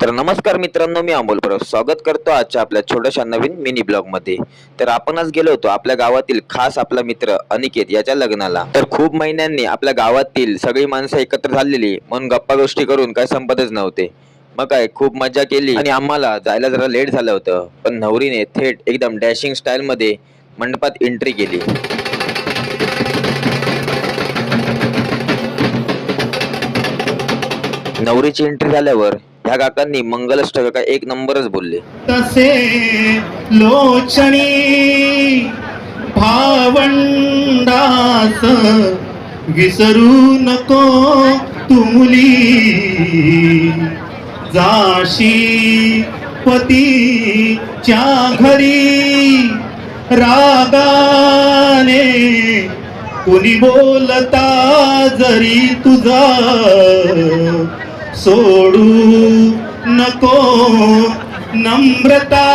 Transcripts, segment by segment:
तर नमस्कार मित्रांनो, मी अमोल परब स्वागत करतो आजच्या आपल्या छोट्याशा नवीन मिनी ब्लॉग मध्ये। तर आपण आज गेलो होतो आपल्या गावातील खास आपला मित्र अनिकेत याच्या लग्नाला। तर खूप महिन्यांनी आपल्या गावातील सगळी माणसं एकत्र झालेली, म्हणून गप्पा गोष्टी करून काय संपतच नव्हते। मग काय खूप मजा केली आणि आम्हाला जायला जरा लेट झालं होतं, पण नवरीने थेट एकदम डॅशिंग स्टाईल मध्ये मंडपात एंट्री केली। नवरीची एंट्री झाल्यावर ह्या काकांनी मंगलाष्टक का एक नंबरच बोलले। तसे लोचणी भावंडास विसरू नको तुमुली, जाशी पतीच्या घरी रागाने कुणी बोलता जरी तुझा सोडू नको नम्रता,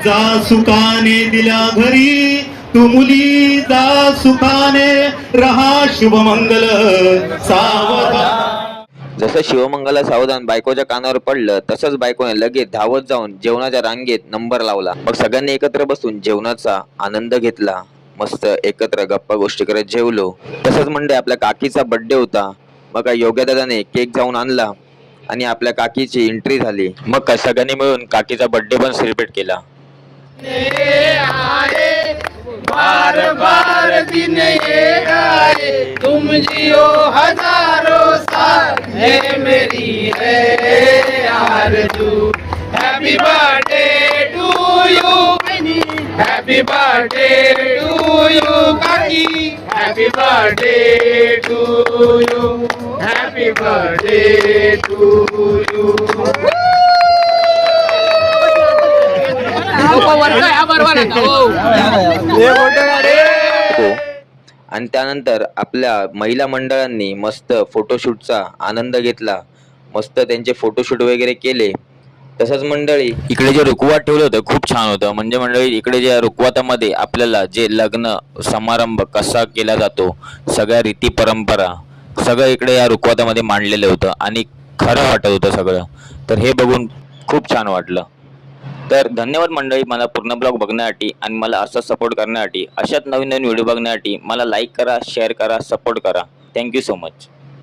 जा सुखाने दिल्या घरी तू मुली, जा सुखाने रहा शुभमंगल सावधान। जसं शिवमंगला सावधान बायकोच्या कानावर पडलं, तसंच बायकोने लगेच धावत जाऊन जेवणाच्या रांगेत नंबर लावला। मग सगळ्यांनी एकत्र बसून जेवणाचा आनंद घेतला, मस्त एकत्र गप्पा गोष्टी करत जेवलो। तसंच म्हणजे आपल्या काकीचा बर्थडे होता, मग काय योग्य दादाने केक जाऊन आणला आणि आपल्या काकीची एंट्री झाली। मग काय सगळ्यांनी मिळून काकीचा बर्थडे पण सेलिब्रेट केला। बार बार दिन ये आए, तुम जियो हजारों साल, है मेरी है आरज़ू। Happy birthday to you, happy birthday to you काकी, happy birthday to you, happy birthday to you. आणि त्यानंतर आपल्या महिला मंडळांनी मस्त फोटोशूटचा आनंद घेतला, मस्त त्यांचे फोटोशूट वगैरे केले। तसंच मंडळी इकडे जे रुखवात ठेवलं होतं खूप छान होतं। म्हणजे मंडळी इकडे जे रुखवातामध्ये आपल्याला जे लग्न समारंभ कसा केला जातो, सगळ्या रीती परंपरा सगळं इकडे या रुखवातामध्ये मांडलेलं होतं आणि खरं वाटत होतं सगळं। तर हे बघून खूप छान वाटलं। तर धन्यवाद मंडळी, मला पूर्ण ब्लॉग बघण्यासाठी आणि मला असं सपोर्ट करण्यासाठी। अशाच नवीन नवीन व्हिडिओ बघण्यासाठी मला लाईक करा, शेअर करा, सपोर्ट करा। Thank you so much.